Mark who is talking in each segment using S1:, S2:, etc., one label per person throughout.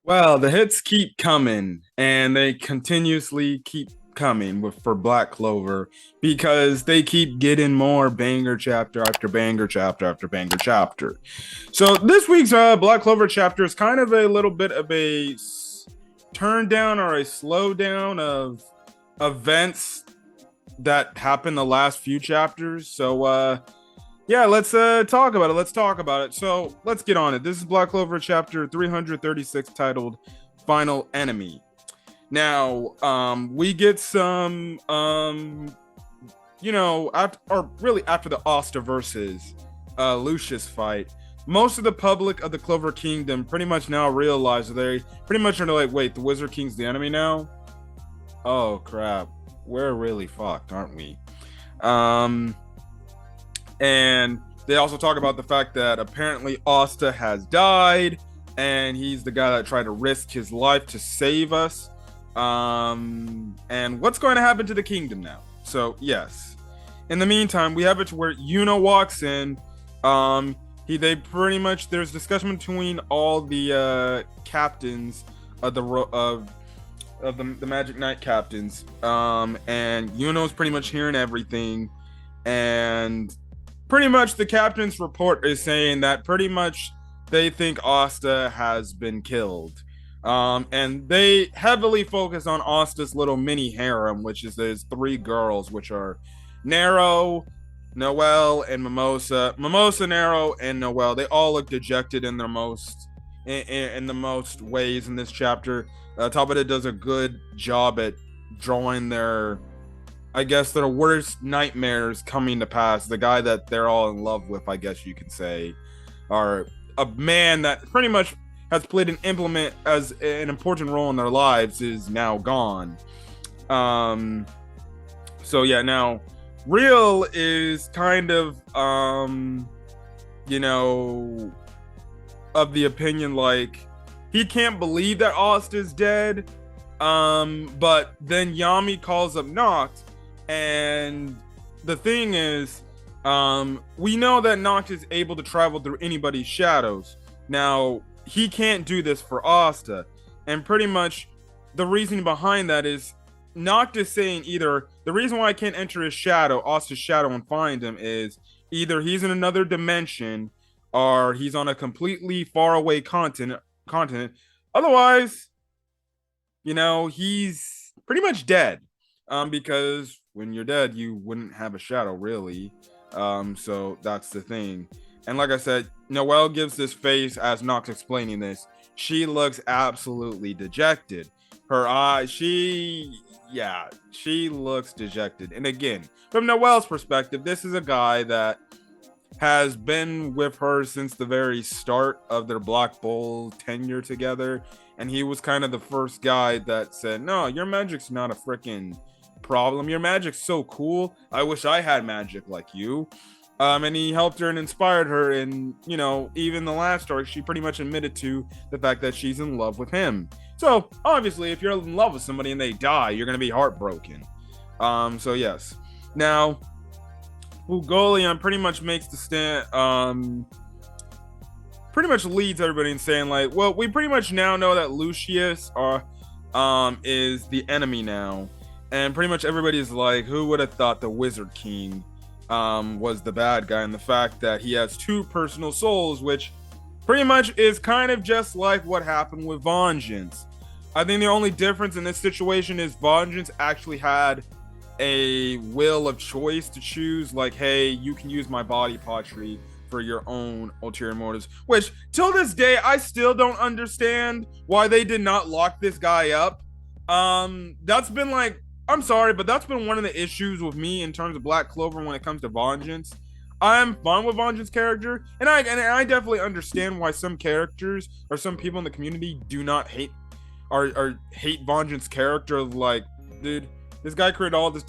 S1: Well, the hits keep coming, and they continuously keep coming for Black Clover because they keep getting more banger chapter after banger chapter after banger chapter. So this week's Black Clover chapter is kind of a little bit of a turn down or a slowdown of events that happened the last few chapters. So yeah, let's talk about it. Let's talk about it. So let's get on it. This is Black Clover chapter 336 titled Final Enemy. Now, we get some, after the Asta versus Lucius fight, most of the public of the Clover Kingdom pretty much now realize they pretty much are like, wait, the Wizard King's the enemy now? Oh, crap. We're really fucked, aren't we? And they also talk about the fact that apparently Asta has died, and he's the guy that tried to risk his life to save us. And what's going to happen to the kingdom now? So, yes. In the meantime, we have it to where Yuno walks in. They pretty much, there's discussion between all the captains of the Magic Knight captains. And Yuno's pretty much hearing everything. And pretty much the captain's report is saying that pretty much they think Asta has been killed. And they heavily focus on Asta's little mini harem, which is there's three girls, which are Nero, Noelle, and Mimosa. Mimosa, Nero, and Noelle. They all look dejected in their in the most ways in this chapter. Tabata does a good job at drawing their worst nightmares coming to pass. The guy that they're all in love with, I guess you could say, or a man that pretty much has played as an important role in their lives is now gone. So yeah, now Real is kind of of the opinion like he can't believe that Asta's dead. But then Yami calls up Noct. And the thing is, we know that Noct is able to travel through anybody's shadows. Now, he can't do this for Asta. And pretty much the reason behind that is Noct is saying either the reason why I can't enter his shadow, Asta's shadow, and find him is either he's in another dimension or he's on a completely faraway continent. Otherwise, he's pretty much dead. Because when you're dead, you wouldn't have a shadow, really. So that's the thing. And like I said, Noelle gives this face as Nox explaining this. She looks absolutely dejected. Her eyes, she looks dejected. And again, from Noelle's perspective, this is a guy that has been with her since the very start of their Black Bull tenure together. And he was kind of the first guy that said, no, your magic's not a freaking problem. Your magic's so cool. I wish I had magic like you. And he helped her and inspired her. And, even the last arc, she pretty much admitted to the fact that she's in love with him. So, obviously, if you're in love with somebody and they die, you're going to be heartbroken. So, yes. Now, Ugolion pretty much makes the stand, pretty much leads everybody in saying, like, well, we pretty much now know that Lucius is the enemy now. And pretty much everybody's like, who would have thought the Wizard King was the bad guy? And the fact that he has two personal souls, which pretty much is kind of just like what happened with Vengeance. I think the only difference in this situation is Vengeance actually had a will of choice to choose, like, hey, you can use my body pottery for your own ulterior motives, which till this day I still don't understand why they did not lock this guy up. That's been like, I'm sorry, but that's been one of the issues with me in terms of Black Clover when it comes to Vengeance. I'm fine with Vengeance character, and I definitely understand why some characters or some people in the community do not hate or hate Vengeance character. Like, dude, this guy created all this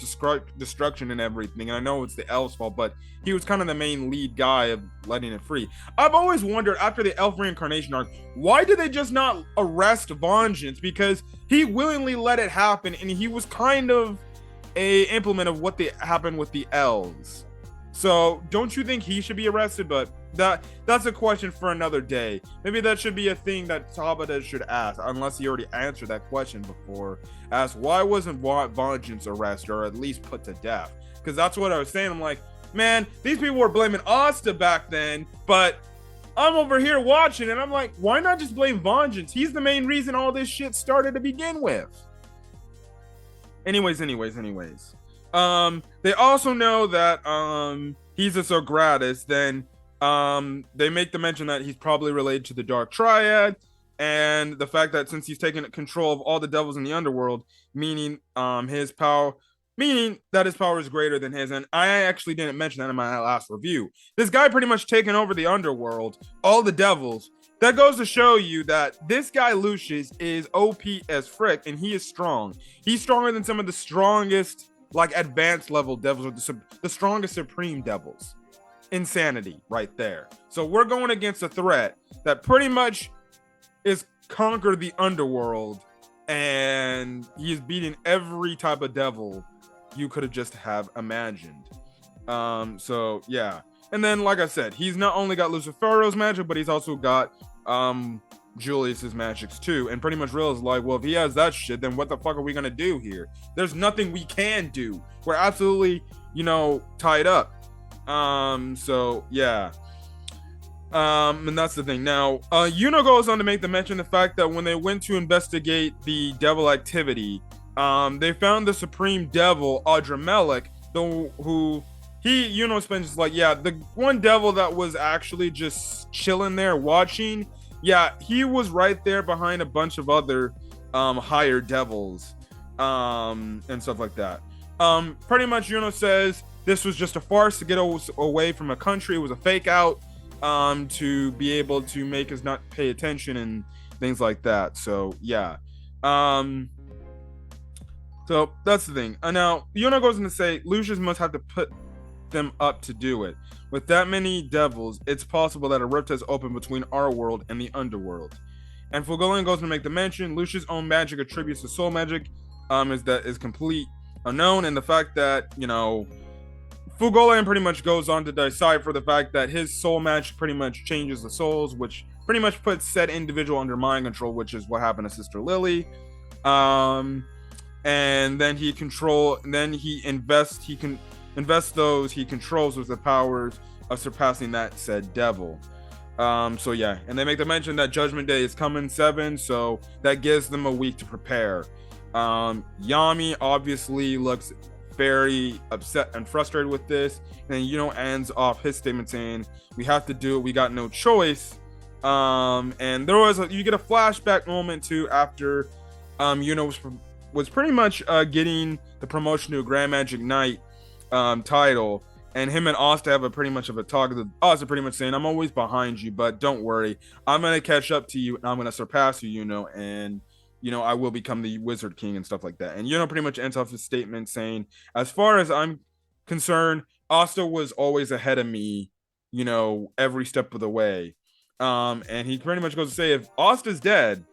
S1: destruction and everything, and I know it's the elf's fault, but he was kind of the main lead guy of letting it free. I've always wondered, after the elf reincarnation arc, why did they just not arrest Vengeance? Because he willingly let it happen, and he was kind of a implement of what happened with the elves. So don't you think he should be arrested? But that's a question for another day. Maybe that should be a thing that Tabata should ask, unless he already answered that question before. Ask, why wasn't Vengeance arrested, or at least put to death? Because that's what I was saying. I'm like, man, these people were blaming Asta back then, but I'm over here watching and I'm like, why not just blame Vengeance? He's the main reason all this shit started to begin with. Anyways. They also know that he's a Socrates. Then they make the mention that he's probably related to the Dark Triad, and the fact that since he's taken control of all the devils in the underworld, meaning his power is greater than his. And I actually didn't mention that in my last review. This guy pretty much taken over the underworld, all the devils. That goes to show you that this guy Lucius is OP as frick, and he is strong. He's stronger than some of the strongest, like, advanced level devils, or the strongest supreme devils. Insanity right there. So we're going against a threat that pretty much is conquered the underworld, and he is beating every type of devil you could have just have imagined. So yeah. And then, like I said, he's not only got Lucifero's magic, but he's also got Julius's magics too. And pretty much realized, like, well, if he has that shit, then what the fuck are we gonna do here? There's nothing we can do. We're absolutely, tied up. So yeah. And that's the thing. Now, Yuno goes on to make the mention the fact that when they went to investigate the devil activity, they found the supreme devil, Adramelech, who Yuno spends like, yeah, the one devil that was actually just chilling there watching, yeah, he was right there behind a bunch of other higher devils and stuff like that. Pretty much Yuno says this was just a farce to get away from a country. It was a fake out to be able to make us not pay attention and things like that. So yeah. So that's the thing. Now Yuno goes on to say Lucius must have to put them up to do it. With that many devils, it's possible that a rift has opened between our world and the underworld. And Fugolian goes to make the mention Lucius' own magic attributes to soul magic is complete unknown, and the fact that Fugolian pretty much goes on to decipher the fact that his soul magic pretty much changes the souls, which pretty much puts said individual under mind control, which is what happened to Sister Lily. And then he controls those he controls with the powers of surpassing that said devil. So yeah, and they make the mention that Judgment Day is coming 7, so that gives them a week to prepare. Yami obviously looks very upset and frustrated with this, and ends off his statement saying, "We have to do it. We got no choice." And there was you get a flashback moment too after was pretty much getting the promotion to a Grand Magic Knight title, and him and Asta have a pretty much of a talk. Asta pretty much saying, "I'm always behind you, but don't worry, I'm gonna catch up to you and I'm gonna surpass you, and I will become the Wizard King," and stuff like that. And pretty much ends off his statement saying, "As far as I'm concerned, Asta was always ahead of me, every step of the way." And he pretty much goes to say, if Asta's dead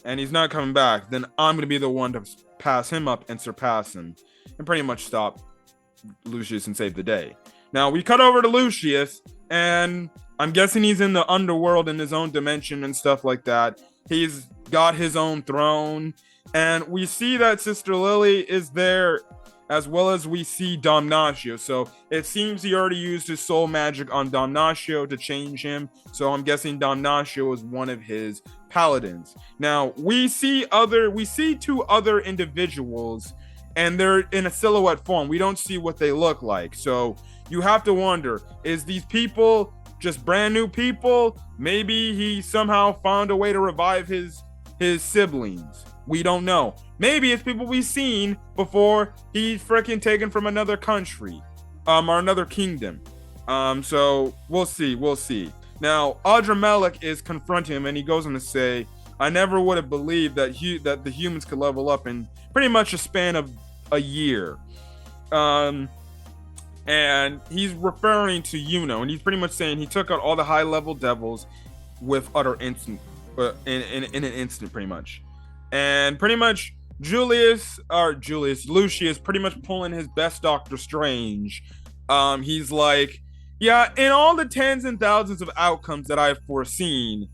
S1: and he's not coming back, then I'm gonna be the one to pass him up and surpass him, and pretty much stop Lucius and save the day. Now we cut over to Lucius, and I'm guessing he's in the underworld in his own dimension and stuff like that. He's got his own throne, and we see that Sister Lily is there, as well as we see Damnatio. So it seems he already used his soul magic on Damnatio to change him, so I'm guessing Damnatio is one of his paladins. Now we see 2 other individuals, and they're in a silhouette form. We don't see what they look like, so you have to wonder, is these people just brand new people? Maybe he somehow found a way to revive his siblings. We don't know. Maybe it's people we've seen before he's freaking taken from another country or another kingdom. So we'll see. Now Adramelech is confronting him, and he goes on to say, "I never would have believed that the humans could level up in pretty much a span of a year." And he's referring to Yuno, and he's pretty much saying he took out all the high level devils with utter instant in an instant, pretty much. And pretty much Lucius pretty much pulling his best Doctor Strange He's like, yeah, in all the tens and thousands of outcomes that I've foreseen,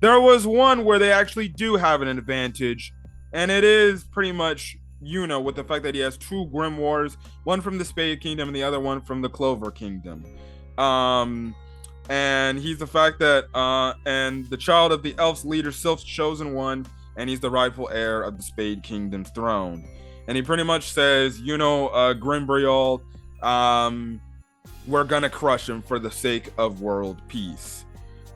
S1: there was one where they actually do have an advantage, and it is pretty much Yuno, with the fact that he has two grimoires, one from the Spade Kingdom and the other one from the Clover Kingdom. Um, and he's the fact that and the child of the elf's leader, Sylph's chosen one, and he's the rightful heir of the Spade Kingdom's throne. And he pretty much says, Grimbriel, we're gonna crush him for the sake of world peace.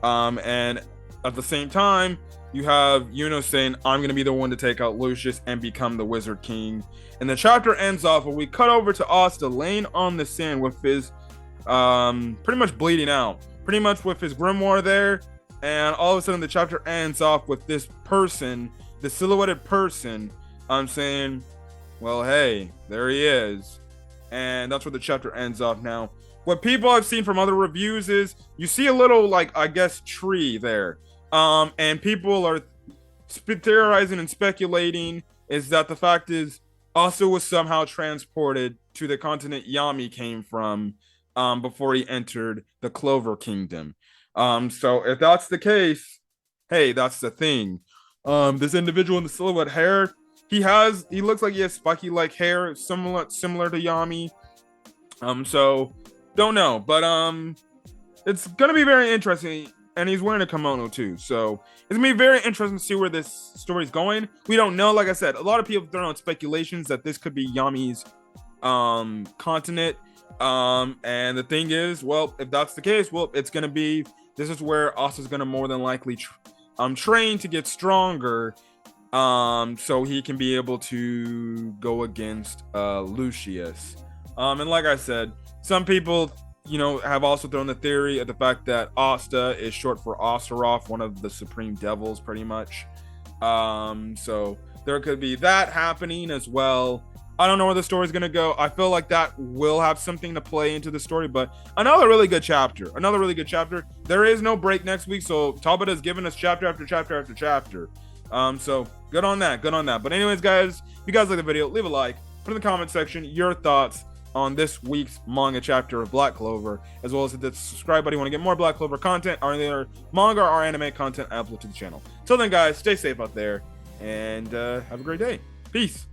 S1: And at the same time, you have Yuno saying, I'm gonna be the one to take out Lucius and become the Wizard King. And the chapter ends off where we cut over to Asta laying on the sand with his pretty much bleeding out, pretty much with his grimoire there. And all of a sudden the chapter ends off with this person, the silhouetted person, saying, well, hey, there he is. And that's where the chapter ends off now. What people I've seen from other reviews is you see a little, like, I guess, tree there. And people are theorizing and speculating is that the fact is Asta was somehow transported to the continent Yami came from before he entered the Clover Kingdom. So if that's the case, hey, that's the thing. This individual in the silhouette hair, he looks like he has spiky like hair, similar to Yami. So don't know, but it's gonna be very interesting. And he's wearing a kimono too, so it's gonna be very interesting to see where this story's going. We don't know. Like I said, a lot of people throw out speculations that this could be Yami's continent. And the thing is, well, if that's the case, well, it's gonna be, this is where Asta's gonna more than likely train to get stronger, so he can be able to go against Lucius. And like I said, some people, have also thrown the theory of the fact that Asta is short for Astaroth, one of the supreme devils, pretty much. So there could be that happening as well. I don't know where the story's gonna go. I feel like that will have something to play into the story, but another really good chapter. There is no break next week, so Talbot has given us chapter after chapter after chapter. So good on that. But anyways, guys, if you guys like the video, leave a like. Put in the comment section your thoughts on this week's manga chapter of Black Clover, as well as hit the subscribe button. You want to get more Black Clover content or any other manga or anime content uploaded to the channel. Till then, guys, stay safe out there and have a great day. Peace.